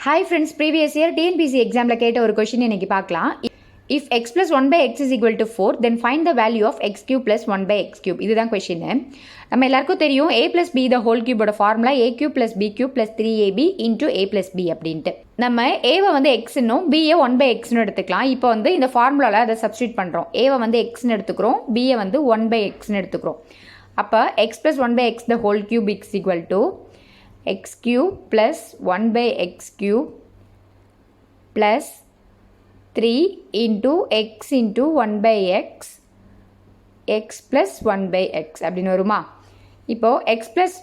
Hi friends, previous year TNPC exam கேட்ட ஒரு question இன்னைக்கு பார்க்கலாம். If x plus 1 by x is equal to 4, then find the value of x cube plus 1 by x cube. இதுதான் question. நம்ம எல்லாருக்கும் தெரியும் a plus b the whole cube ஓட formula a cube plus b cube plus 3ab into a plus b அப்படின்ட்டு. நம்ம a-வை வந்து x ன்னும் b-யை 1 by x ன்னு எடுத்துக்கலாம். இப்போ வந்து இந்த ஃபார்முலாவில் அதை சப்ஸ்டியூட் பண்ணுறோம். a-வை வந்து x ன்னு எடுத்துக்கிறோம், b-யை வந்து 1 by x ன்னு எடுத்துக்கிறோம். அப்போ x plus 1 by x the whole cube is equal to x cube plus 1 by x cube plus 3 into x into 1 by x x plus 1 by x அப்படின்னு வருமா? இப்போ x plus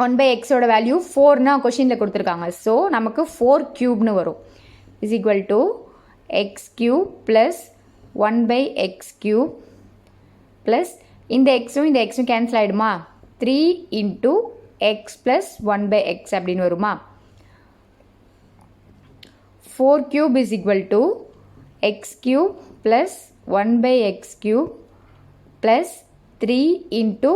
1 by x ஓட value 4னா கொஷினில் கொடுத்துருக்காங்க. So நமக்கு 4 cube வரும் is equal to x cube plus 1 by x cube plus இந்த xும் இந்த xும் cancel ஆகிடுமா? 3 into x plus 1 by x அப்படின்னு வருமா? 4 cube is equal to x cube plus 1 by x cube plus 3 into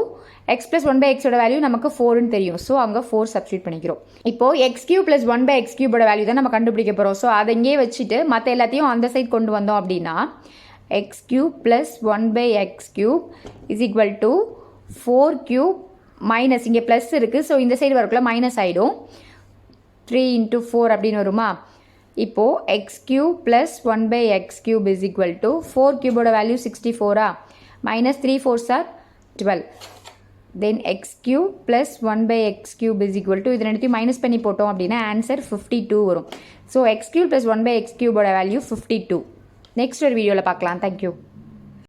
x plus 1 by x ஓட value நமக்கு 4ன்னு தெரியும். So அங்கே 4 substitute பண்ணிக்கிறோம். இப்போது x cube plus 1 by x cube ஓட value தான் நம்ம கண்டுபிடிக்க போகிறோம். ஸோ அதை இங்கே வச்சுட்டு மற்ற எல்லாத்தையும் அந்த சைட் கொண்டு வந்தோம் அப்படின்னா x cube plus 1 by x cube is equal to 4 cube minus இங்கே ப்ளஸ் இருக்குது. ஸோ இந்த சைடு வரக்குள்ள மைனஸ் ஆகிடும். 3 into 4 அப்படின்னு வருமா? இப்போது x cube plus 1 by x cube is equal to 4 கியூபோட value 64 minus 3 4s are 12. Then x cube plus 1 by x cube is equal to இது ரெண்டுத்தையும் மைனஸ் பண்ணி போட்டோம் அப்படின்னா ஆன்சர் 52 வரும். So x cube plus 1 by x cubeோட value 52. Next ஒரு வீடியோவில் பார்க்கலாம். தேங்க்யூ.